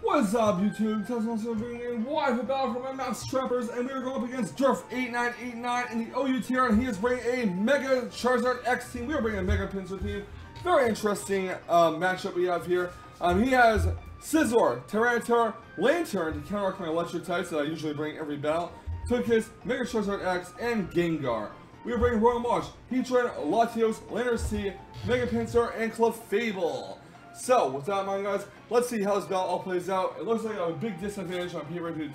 What's up, YouTube? Teslamouse bringing a Wi-Fi battle for my Mousetrappers, and we are going up against Derf8989 in the OU tier, and he is bringing a Mega Charizard X team. We are bringing a Mega Pinsir team. Very interesting matchup we have here. He has Scizor, Tyranitar, Lantern to counteract my electric types that I usually bring every battle, Togekiss, Mega Charizard X, and Gengar. We are bringing Royal March, Heatran, Latios, Lantern T, Mega Pinsir, and Clefable. So, with that in mind, guys, let's see how this battle all plays out. It looks like I have a big disadvantage on here right to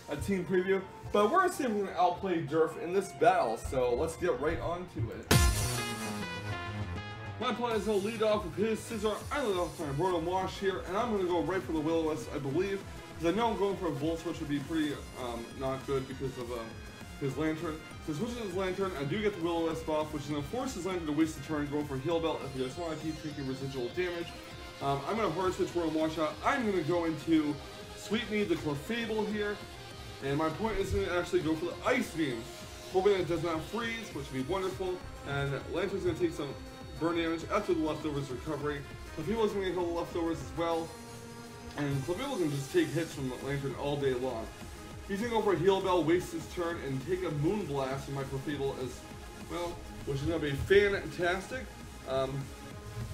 a team preview, but we're going to see if we can outplay Derf in this battle, so let's get right on to it. My plan is going to lead off with his Scizor. I lead off with my Royal March here, and I'm going to go right for the Will-O-Wisp, I believe, because I know going for a Volt Switch would be pretty not good because of his Lantern. So switching his Lantern, I do get the Will-O-Wisp off, which is going to force his Lantern to waste a turn going for Heal Belt if he doesn't want to keep taking residual damage. I'm going to hard switch Royal March out. I'm going to go into Sweet Mead the Clefable here, and my point is going to actually go for the Ice Beam, hoping that it does not freeze, which would be wonderful, and Lantern's going to take some burn damage after the Leftovers recovery. Clefable's going to get all the Leftovers as well, and Clefable's going to just take hits from the Lantern all day long. He's going to go for a Heal Bell, waste his turn, and take a Moon Blast from my Clefable as well, which is going to be fantastic.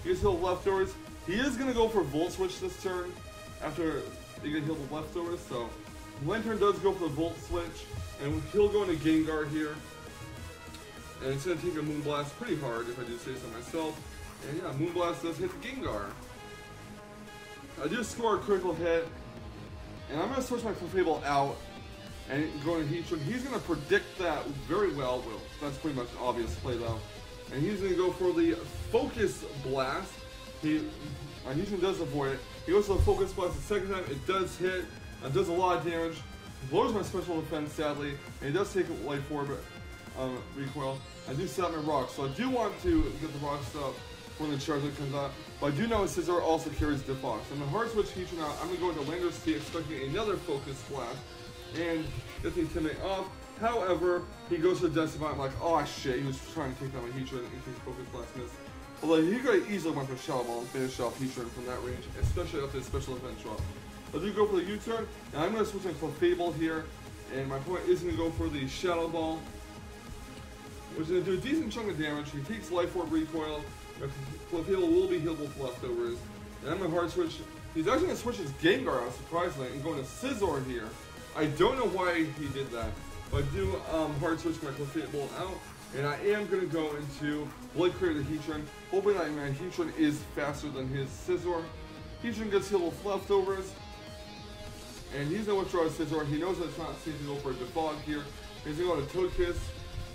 Here's the Leftovers. He is going to go for Volt Switch this turn after he can heal the Leftovers, so Lantern does go for the Volt Switch, and he'll go into Gengar here. And it's going to take a Moon Blast pretty hard, if I do say so myself. And yeah, Moon Blast does hit the Gengar. I do score a critical hit, and I'm going to switch my Clefable out and go into Heatran. He's going to predict that very well. Well, that's pretty much an obvious play though. And he's going to go for the Focus Blast. Heatran does avoid it. He goes to the Focus Blast the second time. It does hit. It does a lot of damage. Lowers my special defense, sadly. And he does take a Life Orb recoil. I do set up my rocks. So I do want to get the rocks up when the Charizard comes out. But I do know Scizor also carries Defox. I'm going to hard switch Heatran out. I'm going to go into Lander's T, expecting another Focus Blast. And get the Intimidate off. However, he goes to the Decimate. I'm like, oh shit, he was trying to take down my Heatran in case Focus Blast missed. Although he could have easily went for Shadow Ball and finished off Heatran from that range, especially after his special event drop. I do go for the U-turn, and I'm going to switch in Clefable here, and my point is going to go for the Shadow Ball, which is going to do a decent chunk of damage. He takes Life Orb recoil, Clefable will be healed with Leftovers, and I'm going to hard switch. He's actually going to switch his Gengar out, surprisingly, and go into Scizor here. I don't know why he did that, but I do hard switch my Clefable out. And I am going to go into Blood Crater the Heatran, hoping that my Heatran is faster than his Scizor. Heatran gets healed with Leftovers, and he's going to withdraw his Scizor. He knows that it's not safe to go for a Defog here. He's going to go to Togekiss,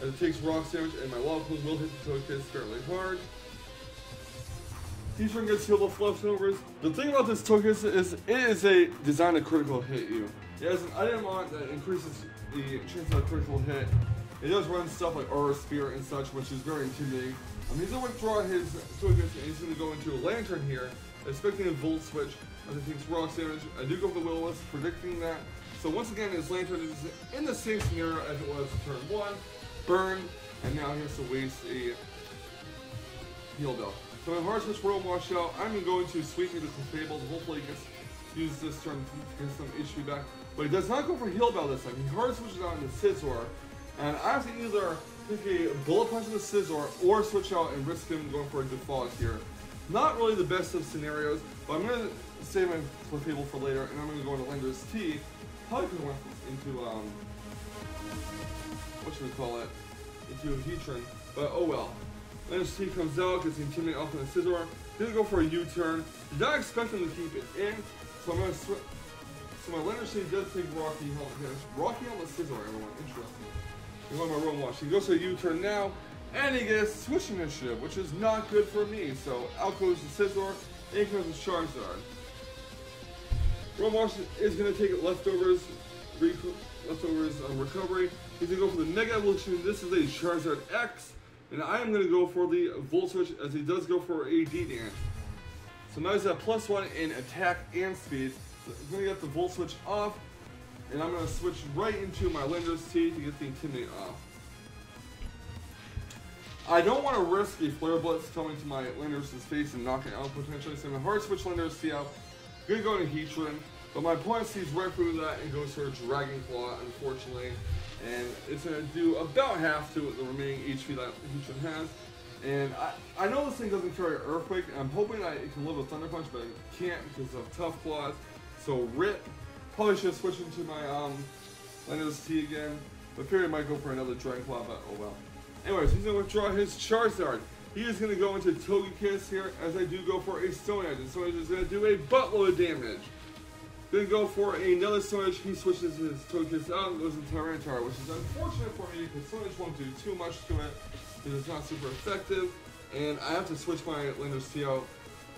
as it takes Rocks damage, and my Lava Plume will hit the Togekiss fairly hard. Heatran gets healed with Leftovers. The thing about this Togekiss is it is designed to critical hit you. It has an item on that increases the chance of a critical hit. It does run stuff like Aura Spear and such, which is very intimidating. He's going to withdraw his Togekiss, and he's going to go into a Lantern here, expecting a Volt Switch as it takes Rocks damage. I do go for the Will-O-Wisp, predicting that. So once again, his Lantern is in the same scenario as it was in turn 1. Burn, and now he has to waste a Heal Bell. So in hard switch Royal March out, I'm going to go into Sweet Mead the Clefable. Hopefully he gets use this turn to get some HP back. But he does not go for Heal Bell this time. He hard switches out into Scizor. And I have to either take a Bullet Punch in the Scizor or switch out and risk him going for a Defog here. Not really the best of scenarios, but I'm going to save my Clefable for later, and I'm going to go into Lander's T. Probably could have went into, what should we call it? Into a Heatran, but oh well. Lander's T comes out, gets the Intimidate off in the Scizor. Gonna go for a U-turn. Did not expect him to keep it in, so I'm going to switch. So my Lander's T does take Rocky Helmet damage. Rocky Helmet Scizor, everyone. Interesting. I'm going my Royal March. He goes to a U-turn now, and he gets Switch Initiative, which is not good for me. So out goes the Scizor, in comes the Charizard. Royal March is going to take Leftovers recovery. He's going to go for the Mega Evolution. This is a Charizard X, and I am going to go for the Volt Switch as he does go for AD damage. So now he's at +1 in attack and speed. So I'm going to get the Volt Switch off. And I'm going to switch right into my Lander's T to get the Intimidate off. I don't want to risk a Flare Blitz coming to my Lander's face and knocking it out potentially, so I'm going to hard switch Lander's T out. I'm going to go into Heatran. But my opponent sees right through that and goes for a Dragon Claw, unfortunately. And it's going to do about half to the remaining HP that Heatran has. And I know this thing doesn't carry Earthquake, and I'm hoping that it can live with Thunder Punch, but it can't because of Tough Claws. So RIP. Probably should have switched into my Lander's T again. But Fury might go for another Dragon Claw, but oh well. Anyways, he's going to withdraw his Charizard. He is going to go into Togekiss here, as I do go for a Stone Edge. And Stone Edge is going to do a buttload of damage. Then go for another Stone Edge. He switches his Togekiss out and goes into Tyranitar, which is unfortunate for me because Stone Edge won't do too much to it because it's not super effective. And I have to switch my Lander's T out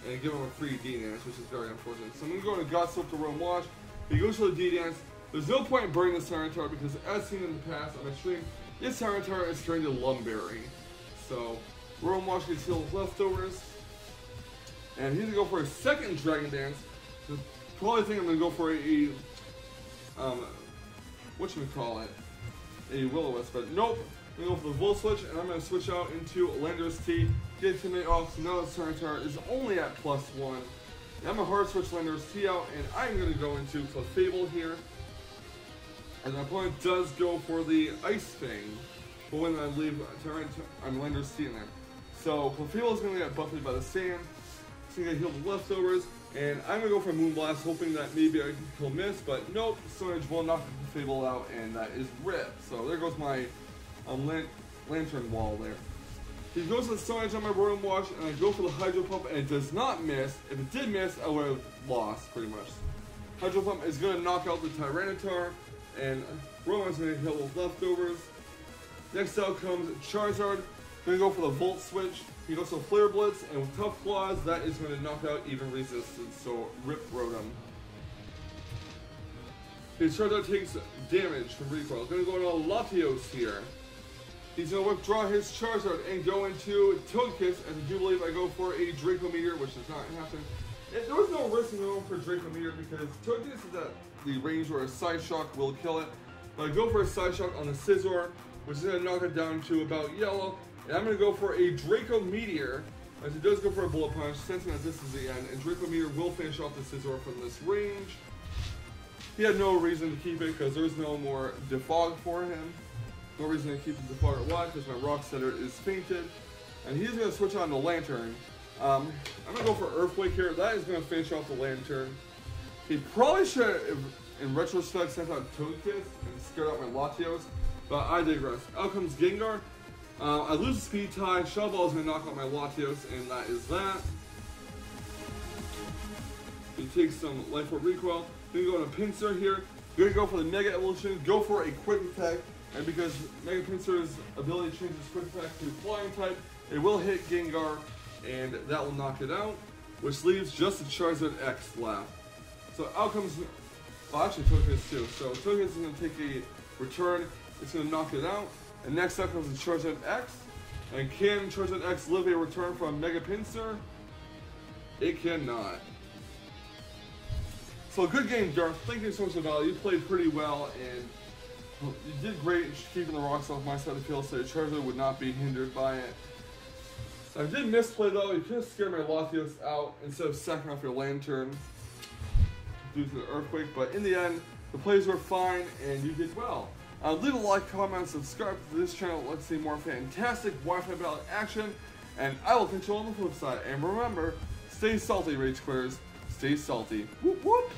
and give him a free D-Dance, which is very unfortunate. So I'm going to go into Godswap to Roam Wash. He goes for the D-Dance. There's no point in burning this Tyranitar because, as seen in the past on my stream, this Tyranitar is turning to Lumberry. So Roam Wash gets healed with leftovers. And he's going to go for a second Dragon Dance. So probably think I'm going to go for a whatchamacallit, a Will-O-Wisp, but nope. I'm going to go for the Volt Switch, and I'm going to switch out into Lander's T, get Intimidate off, so now this Tyranitar is only at +1. And I'm going to hard switch Lander's T out, and I'm going to go into Clefable here. And my opponent does go for the Ice Fang, but when I leave Lander's T in there. So Clefable is going to get buffeted by the sand, it's going to get healed with leftovers. And I'm going to go for Moonblast, hoping that maybe I can kill Miss, but nope, Stone Edge will knock the Fable out, and that is RIP. So there goes my Lantern Wall there. He goes to the Stone Edge on my Rotom Wash, and I go for the Hydro Pump, and it does not miss. If it did miss, I would have lost, pretty much. Hydro Pump is going to knock out the Tyranitar, and Rotom's going to kill with leftovers. Next out comes Charizard. Going to go for the Volt Switch. He goes for Flare Blitz, and with Tough Claws, that is going to knock out even resistance, so RIP Rotom. His Charizard takes damage from recoil. Going to go into Latios here. He's going to withdraw his Charizard and go into Togekiss, and I do believe I go for a Draco Meteor, which does not happen. There was no risk in going for Draco Meteor because Togekiss is at the range where a Side Shock will kill it. But I go for a Side Shock on the Scizor, which is going to knock it down to about yellow. And I'm going to go for a Draco Meteor, as it does go for a Bullet Punch, sensing that this is the end. And Draco Meteor will finish off the Scizor from this range. He had no reason to keep it because there's no more Defog for him. No reason to keep the Defog at one because my Rock Setter is fainted. And he's going to switch on to Lantern. I'm going to go for Earthquake here. That is going to finish off the Lantern. He probably should have, in retrospect, sent out Togekiss and scared out my Latios. But I digress. Out comes Gengar. I lose the Speed Tie. Shell Ball is going to knock out my Latios, and that is that. He takes some Life Orb Recoil. Then go to Pinsir here. Going to go for the Mega Evolution. Go for a Quick Attack. And because Mega Pinsir's ability changes Quick Attack to Flying type, it will hit Gengar, and that will knock it out. Which leaves just the Charizard X left. So out comes, well actually Togekiss too. So Togekiss is going to take a return. It's going to knock it out. And next up comes the Charizard X. And can Charizard X live a return from Mega Pinsir? It cannot. So good game, Derf. Thank you so much for the value. You played pretty well, and you did great keeping the rocks off my side of the field, so your Charizard would not be hindered by it. I did misplay though. You could have scared my Latios out instead of sacking off your Lantern due to the Earthquake, but in the end, the plays were fine, and you did well. Leave a like, comment, subscribe to this channel. Let's see more fantastic Wi-Fi battle action, and I will catch you on the flip side. And remember, stay salty, Rage Quitters. Stay salty. Whoop whoop!